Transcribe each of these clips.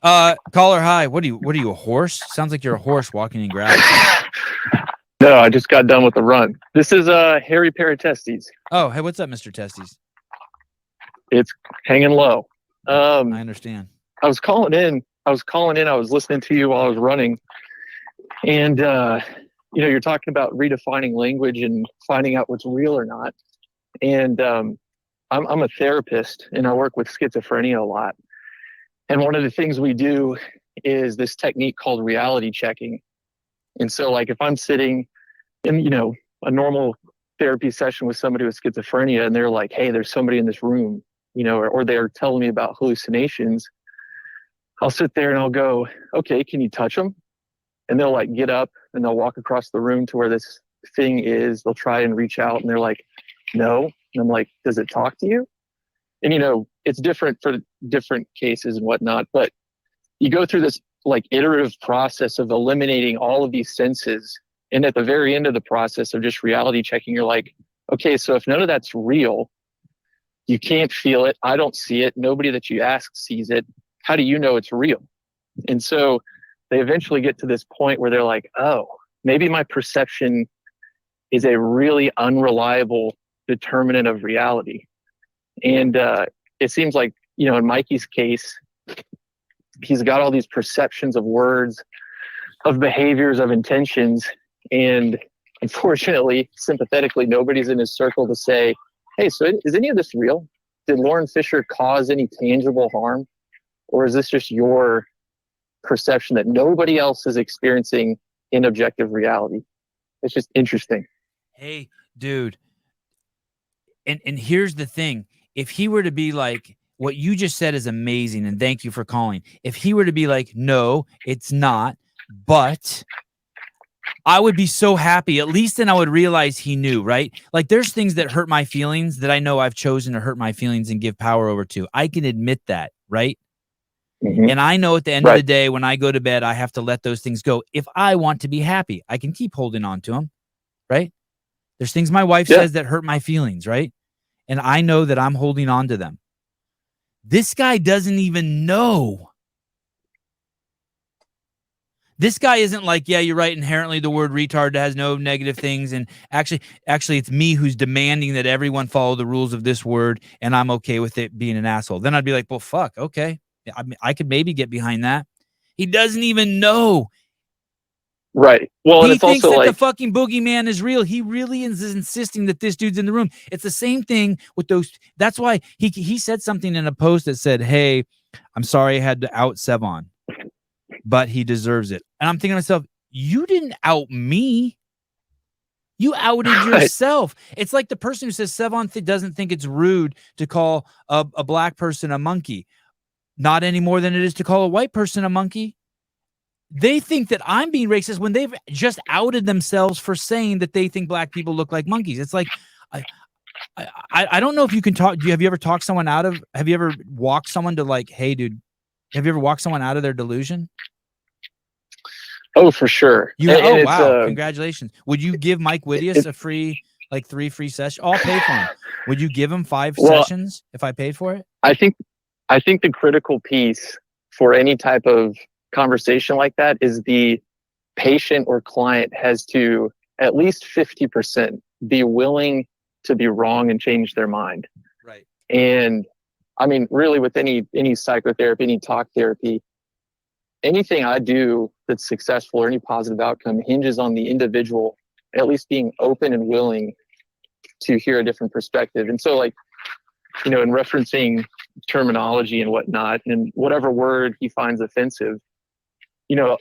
Caller, hi. What are you, a horse? Sounds like you're a horse walking in grass. No, I just got done with the run. This is Harry Paratestes. Oh, hey, what's up, Mr. Testes? It's hanging low. I understand. I was calling in. I was listening to you while I was running, and you're talking about redefining language and finding out what's real or not. And I'm a therapist, and I work with schizophrenia a lot. And one of the things we do is this technique called reality checking. And so, like, if I'm sitting in, a normal therapy session with somebody with schizophrenia, and they're like, "Hey, there's somebody in this room," or they're telling me about hallucinations, I'll sit there and I'll go, "Okay, can you touch them?" And they'll like get up and they'll walk across the room to where this thing is. They'll try and reach out, and they're like, "No." And I'm like, "Does it talk to you?" And it's different for different cases and whatnot, but you go through this like iterative process of eliminating all of these senses. And at the very end of the process of just reality checking, you're like, okay, so if none of that's real, you can't feel it. I don't see it. Nobody that you ask sees it. How do you know it's real? And so they eventually get to this point where they're like, oh, maybe my perception is a really unreliable determinant of reality. And it seems like, in Mikey's case, he's got all these perceptions of words, of behaviors, of intentions. And unfortunately, sympathetically, nobody's in his circle to say, hey, so is any of this real? Did Lauren Fisher cause any tangible harm? Or is this just your perception that nobody else is experiencing in objective reality? It's just interesting. Hey, dude. And here's the thing. If he were to be like, what you just said is amazing, and thank you for calling. If he were to be like, no, it's not, but I would be so happy. At least then I would realize he knew, right? Like there's things that hurt my feelings that I know I've chosen to hurt my feelings and give power over to. I can admit that, right? Mm-hmm. And I know at the end of the day, when I go to bed, I have to let those things go. If I want to be happy, I can keep holding on to them, right? There's things my wife says that hurt my feelings, right? And I know that I'm holding on to them. This guy doesn't even know. This guy isn't like, yeah, you're right. Inherently, the word retard has no negative things. And actually, it's me who's demanding that everyone follow the rules of this word. And I'm okay with it being an asshole. Then I'd be like, well, fuck. Okay. I could maybe get behind that. He doesn't even know. Right. Well, he it's thinks also that like the fucking boogeyman is real. He really is insisting that this dude's in the room. It's the same thing with those. That's why he said something in a post that said, hey, I'm sorry I had to out Sevon, but he deserves it. And I'm thinking to myself, you didn't out me. You outed yourself. It's like the person who says Sevon doesn't think it's rude to call a black person a monkey. Not any more than it is to call a white person a monkey. They think that I'm being racist when they've just outed themselves for saying that they think black people look like monkeys. It's like, I don't know if you can talk. Have you ever talked someone out of, have you ever walked someone to like, hey, dude, have you ever walked someone out of their delusion? Oh, for sure. Wow. Congratulations. Would you give Mike Whittius a free, like 3 free sessions? I'll pay for him. Would you give him 5 sessions if I paid for it? I think the critical piece for any type of conversation like that is the patient or client has to at least 50% be willing to be wrong and change their mind. Right. And I mean, really with any psychotherapy, any talk therapy, anything I do that's successful or any positive outcome hinges on the individual at least being open and willing to hear a different perspective. And so like, in referencing terminology and whatnot, and whatever word he finds offensive,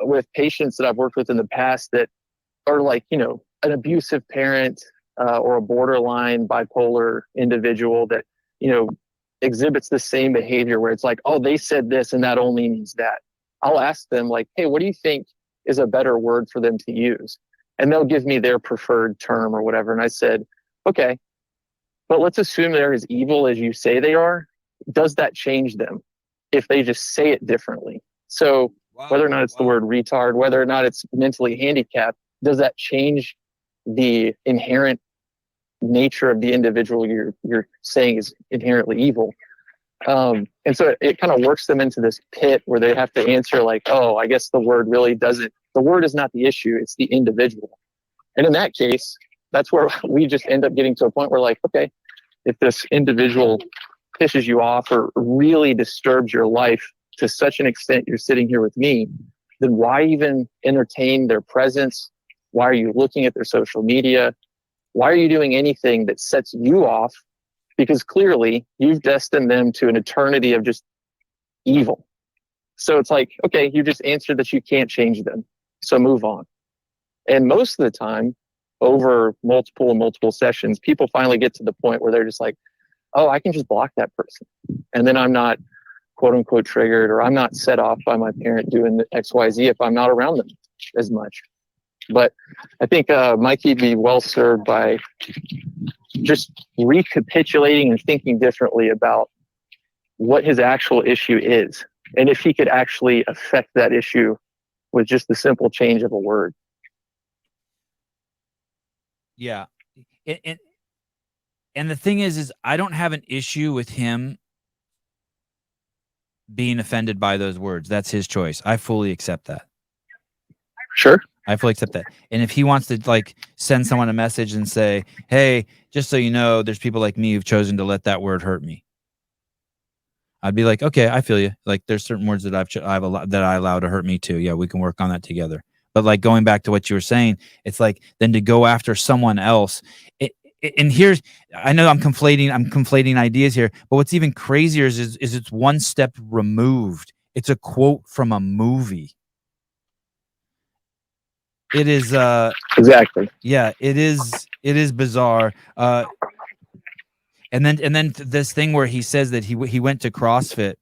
with patients that I've worked with in the past that are like, an abusive parent or a borderline bipolar individual that, exhibits the same behavior where it's like, oh, they said this and that only means that. I'll ask them like, hey, what do you think is a better word for them to use? And they'll give me their preferred term or whatever. And I said, okay, but let's assume they're as evil as you say they are. Does that change them if they just say it differently? So whether or not it's the word retard, whether or not it's mentally handicapped, does that change the inherent nature of the individual you're saying is inherently evil? And so it kind of works them into this pit where they have to answer like, oh, I guess the word really doesn't, the word is not the issue, it's the individual. And in that case, that's where we just end up getting to a point where like, okay, if this individual pisses you off or really disturbs your life to such an extent you're sitting here with me, then why even entertain their presence? Why are you looking at their social media? Why are you doing anything that sets you off? Because clearly you've destined them to an eternity of just evil. So it's like, okay, you just answered that you can't change them. So move on. And most of the time, over multiple sessions, people finally get to the point where they're just like, oh, I can just block that person. And then I'm not quote unquote triggered, or I'm not set off by my parent doing the XYZ if I'm not around them as much. But I think Mikey'd be well served by just recapitulating and thinking differently about what his actual issue is, and if he could actually affect that issue with just the simple change of a word. Yeah. And the thing is I don't have an issue with him being offended by those words. That's his choice. I fully accept that. Sure. I fully accept that. And if he wants to like send someone a message and say, hey, just so you know, there's people like me who've chosen to let that word hurt me, I'd be like, okay, I feel you. Like there's certain words that that I allow to hurt me too. Yeah, we can work on that together. But like going back to what you were saying, it's like then to go after someone else. And here's, I know I'm conflating ideas here, but what's even crazier is it's one step removed. It's a quote from a movie. It is exactly. Yeah, it is bizarre. And then this thing where he says that he went to CrossFit,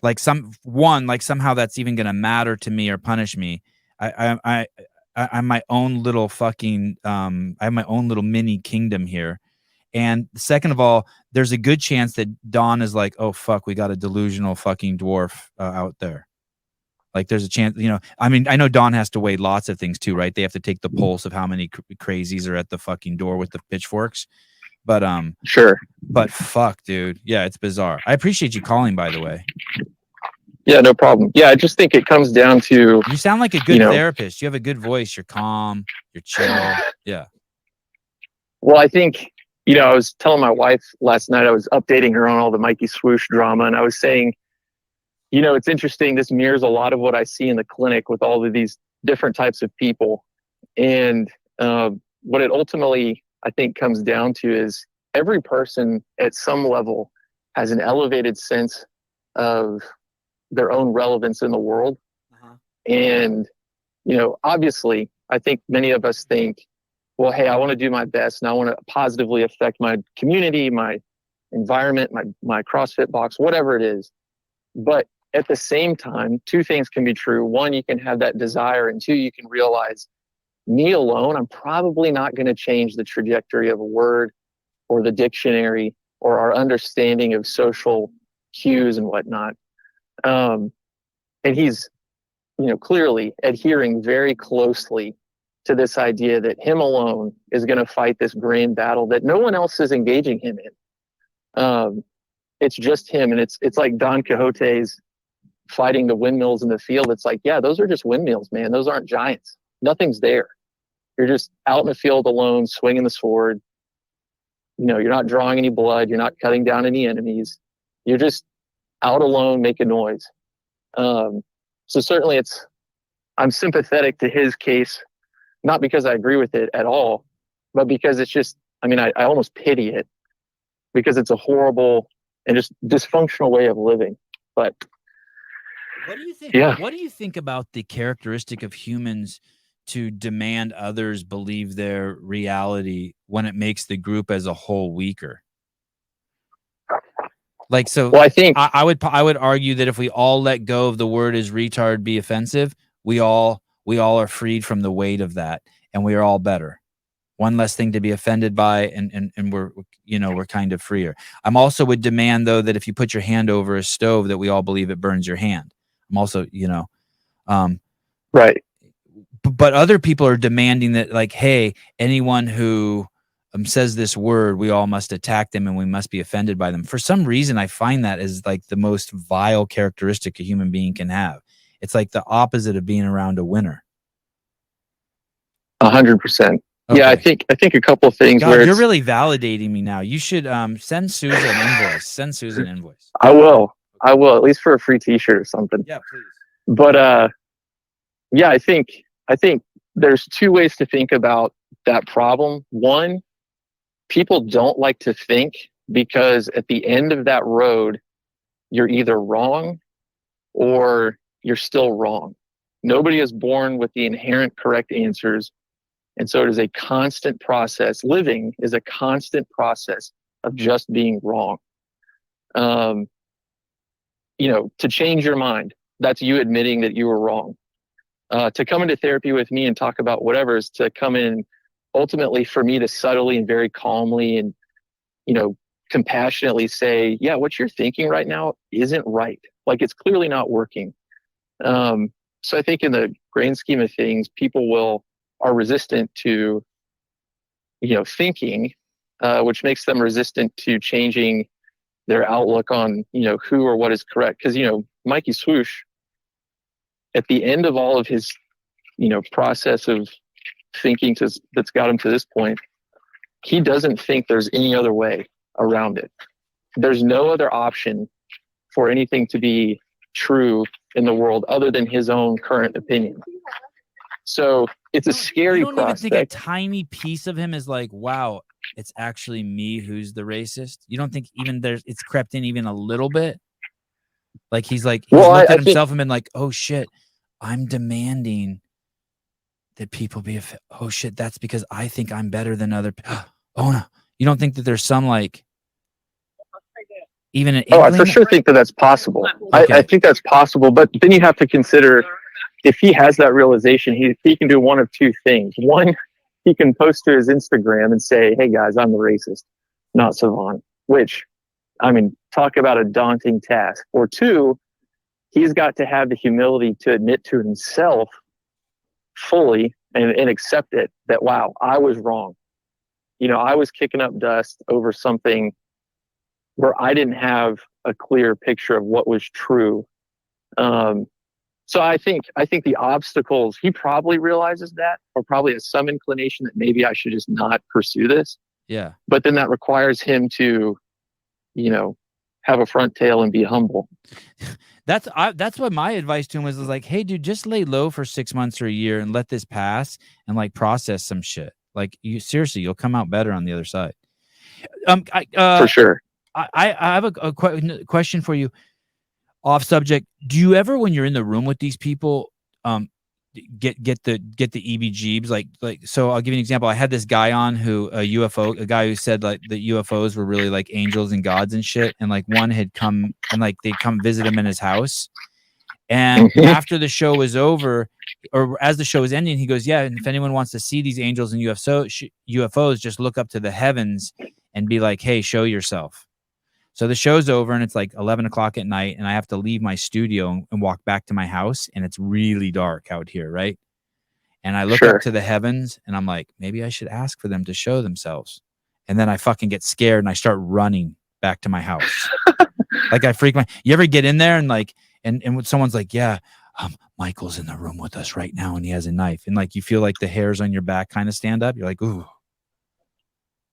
like somehow that's even gonna matter to me or punish me. I'm my own little fucking I have my own little mini kingdom here. And second of all, there's a good chance that Don is like, oh fuck, we got a delusional fucking dwarf out there. Like there's a chance, you know, I mean, I know Don has to weigh lots of things too, right? They have to take the pulse of how many crazies are at the fucking door with the pitchforks. But sure. But fuck, dude. Yeah, it's bizarre. I appreciate you calling, by the way. Yeah, no problem. Yeah, I just think it comes down to, you sound like a good therapist. You have a good voice. You're calm. You're chill. Yeah. Well, I think, you know, I was telling my wife last night, I was updating her on all the Mikey Swoosh drama, and I was saying, you know, it's interesting. This mirrors a lot of what I see in the clinic with all of these different types of people. And what it ultimately, I think, comes down to is every person at some level has an elevated sense of their own relevance in the world. Uh-huh. And, you know, obviously, I think many of us think, well, hey, I want to do my best and I want to positively affect my community, my environment, my CrossFit box, whatever it is. But at the same time, two things can be true. One, you can have that desire, and two, you can realize, me alone, I'm probably not going to change the trajectory of a word or the dictionary or our understanding of social cues and whatnot. And he's, you know, clearly adhering very closely to this idea that him alone is going to fight this grand battle that no one else is engaging him in. It's just him, and it's like Don Quixote's fighting the windmills in the field. It's like, yeah, those are just windmills, man. Those aren't giants. Nothing's there. You're just out in the field alone, swinging the sword. You know, you're not drawing any blood. You're not cutting down any enemies. You're just out alone, making noise. So certainly I'm sympathetic to his case, not because I agree with it at all, but because it's just, I mean, I almost pity it because it's a horrible and just dysfunctional way of living. But what do you think? Yeah. What do you think about the characteristic of humans to demand others believe their reality when it makes the group as a whole weaker? Like, so well, I think I would argue that if we all let go of the word is retard be offensive, we all are freed from the weight of that, and we are all better. One less thing to be offended by, and we're, you know, we're kind of freer. I'm also would demand, though, that if you put your hand over a stove, that we all believe it burns your hand. I'm also, you know, right. But other people are demanding that, like, hey, anyone who says this word, we all must attack them and we must be offended by them. For some reason, I find that is like the most vile characteristic a human being can have. It's like the opposite of being around a winner. 100%. Yeah, I think a couple of things. God, you're really validating me now. You should send Susan an invoice. Send Susan an invoice. I will, at least for a free T-shirt or something. Yeah, please. But yeah, I think there's two ways to think about that problem. One, people don't like to think, because at the end of that road, you're either wrong or you're still wrong. Nobody is born with the inherent correct answers. And so it is a constant process. Living is a constant process of just being wrong. To change your mind, that's you admitting that you were wrong. To come into therapy with me and talk about whatever is to come in, ultimately for me to subtly and very calmly and, compassionately say, yeah, what you're thinking right now isn't right. Like, it's clearly not working. So I think in the grand scheme of things, people are resistant to, thinking, which makes them resistant to changing their outlook on, who or what is correct. Because, Mikey Swoosh, at the end of all of his, process of thinking that's got him to this point, he doesn't think there's any other way around it. There's no other option for anything to be true in the world other than his own current opinion. So it's a scary prospect. You don't even think a tiny piece of him is like, wow, it's actually me who's the racist? You don't think even it's crept in even a little bit? Like he's looked at himself and been like, oh shit, I'm demanding that people be oh shit, that's because I think I'm better than other people. Oh no. You don't think that there's some like even an I for sure think that's possible. Okay. I think that's possible, but then you have to consider, if he has that realization, he can do one of two things. One, he can post to his Instagram and say, hey guys, I'm the racist, not Savon, which, I mean, talk about a daunting task. Or two, he's got to have the humility to admit to himself fully and accept it, that, wow, I was wrong. I was kicking up dust over something where I didn't have a clear picture of what was true. So I think the obstacles, he probably realizes that, or probably has some inclination that maybe I should just not pursue this. Yeah. But then that requires him to, have a front tail and be humble. That's what my advice to him was like, hey dude, just lay low for 6 months or a year and let this pass and like process some shit. Like, seriously, you'll come out better on the other side. For sure. I have a question for you, off subject. Do you ever, when you're in the room with these people, get the EBGs? Like, so I'll give you an example. I had this guy on a guy who said like the UFOs were really like angels and gods and shit. And like one had come and like they'd come visit him in his house. And after the show was over, or as the show was ending, he goes, yeah, and if anyone wants to see these angels and UFOs, just look up to the heavens and be like, hey, show yourself. So the show's over and it's like 11 o'clock at night and I have to leave my studio and walk back to my house and it's really dark out here, right? And I look up to the heavens and I'm like, maybe I should ask for them to show themselves. And then I fucking get scared and I start running back to my house. Like I freak my, you ever get in there and like, and when someone's like, yeah, Michael's in the room with us right now and he has a knife. And like, you feel like the hairs on your back kind of stand up. You're like, ooh.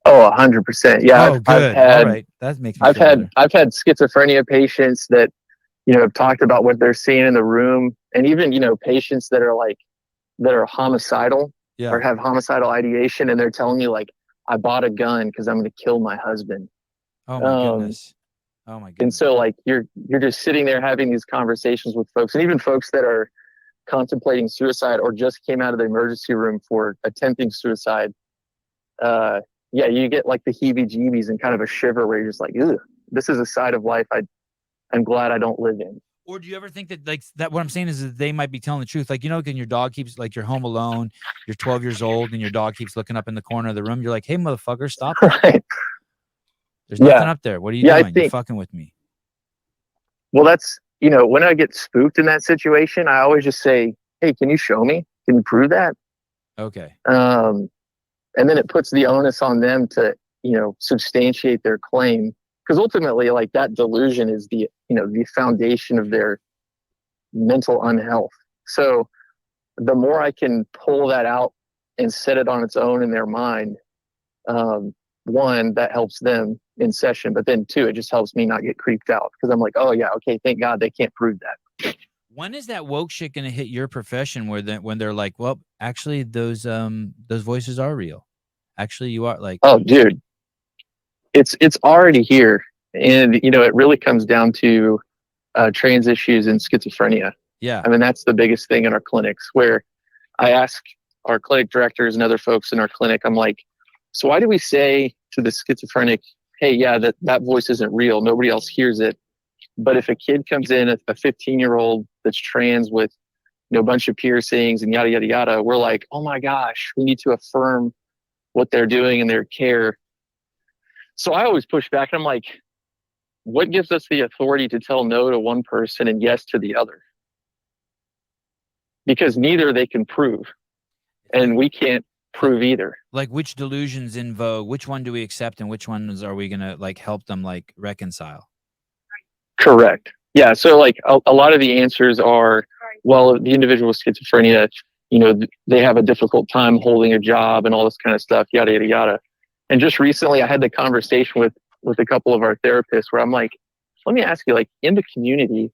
Oh, 100%. Yeah. Oh, good. All right. That makes me I've had schizophrenia patients that, have talked about what they're seeing in the room, and even, patients that are homicidal or have homicidal ideation. And they're telling me like, I bought a gun because I'm going to kill my husband. Oh my goodness. Oh my goodness. And so like, you're just sitting there having these conversations with folks, and even folks that are contemplating suicide or just came out of the emergency room for attempting suicide. Yeah, you get like the heebie-jeebies and kind of a shiver where you're just like, ugh, this is a side of life I'm glad I don't live in. Or do you ever think that like that? What I'm saying is that they might be telling the truth. Like, when your dog keeps, like, you're home alone, you're 12 years old, and your dog keeps looking up in the corner of the room. You're like, hey, motherfucker, stop. Right. There's nothing up there. What are you doing? You're fucking with me. Well, that's, when I get spooked in that situation, I always just say, hey, can you show me? Can you prove that? Okay. And then it puts the onus on them to, substantiate their claim. Because ultimately, like, that delusion is the foundation of their mental unhealth. So the more I can pull that out and set it on its own in their mind, one, that helps them in session, but then two, it just helps me not get creeped out, because I'm like, oh yeah, okay, thank God they can't prove that. When is that woke shit gonna hit your profession when they're like, well, actually those voices are real. Actually, you are like, oh dude, it's already here. And it really comes down to trans issues and schizophrenia. yeah. I mean, that's the biggest thing in our clinics, where I ask our clinic directors and other folks in our clinic, I'm like, so why do we say to the schizophrenic, hey, yeah, that voice isn't real, nobody else hears it? But if a kid comes in, a 15-year-old that's trans with a bunch of piercings and yada, yada, yada, we're like, oh my gosh, we need to affirm what they're doing in their care. So I always push back, and I'm like, what gives us the authority to tell no to one person and yes to the other? Because neither they can prove, and we can't prove either. Like, which delusions in vogue? Which one do we accept, and which ones are we gonna like help them like reconcile? Correct. Yeah. So like a lot of the answers are, well, the individual with schizophrenia, they have a difficult time holding a job and all this kind of stuff, yada, yada, yada. And just recently I had the conversation with a couple of our therapists where I'm like, let me ask you, like, in the community,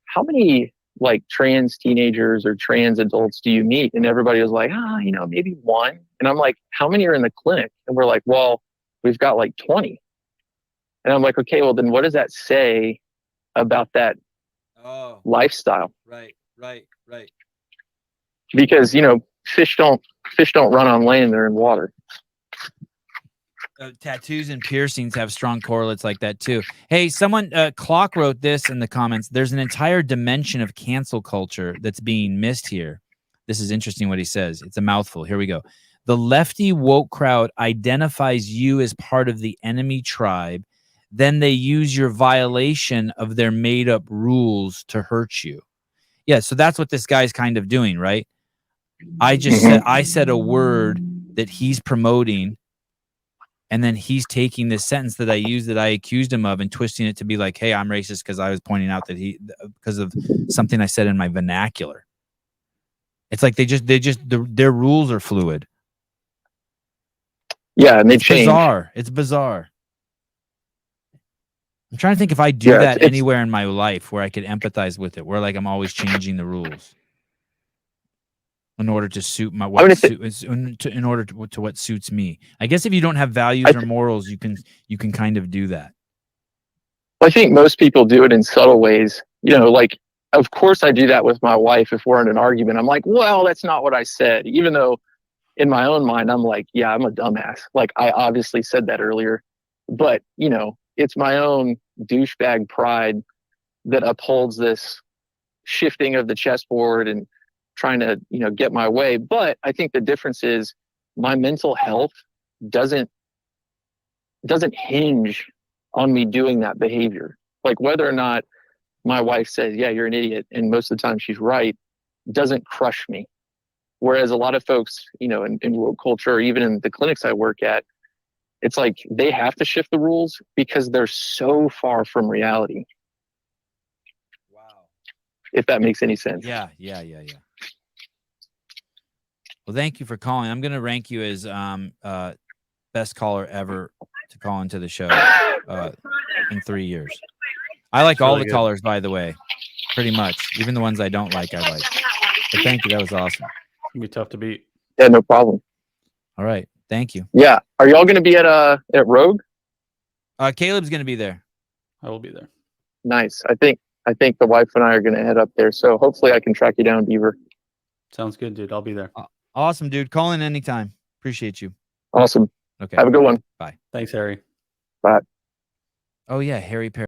how many like trans teenagers or trans adults do you meet? And everybody was like, maybe one. And I'm like, how many are in the clinic? And we're like, well, we've got like 20. And I'm like, okay, well then what does that say about that lifestyle? Right. Because fish don't run on land, they're in water. Tattoos and piercings have strong correlates like that too. Hey, someone, Clock wrote this in the comments. There's an entire dimension of cancel culture that's being missed here. This is interesting what he says. It's a mouthful. Here we go. The lefty woke crowd identifies you as part of the enemy tribe. Then they use your violation of their made up rules to hurt you. Yeah. So that's what this guy's kind of doing, right? I said a word that he's promoting, and then he's taking this sentence that I used that I accused him of and twisting it to be like, hey, I'm racist because I was pointing out that because of something I said in my vernacular. It's like their rules are fluid. Yeah, and they change. It's bizarre. I'm trying to think if I do that anywhere in my life where I could empathize with it, where like I'm always changing the rules in order to suit my in order to what suits me. I guess if you don't have values or morals, you can kind of do that. I think most people do it in subtle ways. Like, of course I do that with my wife if we're in an argument. I'm like, well, that's not what I said. Even though in my own mind, I'm like, yeah, I'm a dumbass. Like, I obviously said that earlier. But, it's my own douchebag pride that upholds this shifting of the chessboard and trying to, get my way. But I think the difference is my mental health doesn't hinge on me doing that behavior. Like, whether or not my wife says, yeah, you're an idiot, and most of the time she's right, doesn't crush me. Whereas a lot of folks, in world culture, or even in the clinics I work at, it's like they have to shift the rules because they're so far from reality. Wow. If that makes any sense. Yeah. Well, thank you for calling. I'm going to rank you as best caller ever to call into the show in 3 years. I like all the callers, by the way, pretty much. Even the ones I don't like, I like. But thank you. That was awesome. It'll be tough to beat. Yeah, no problem. All right. Thank you. Yeah. Are y'all going to be at Rogue? Caleb's going to be there. I will be there. Nice. I think the wife and I are going to head up there. So hopefully I can track you down, Beaver. Sounds good, dude. I'll be there. Awesome, dude. Call in anytime. Appreciate you. Awesome. Okay. Have a good one. Bye. Thanks, Harry. Bye. Oh, yeah. Harry Perry.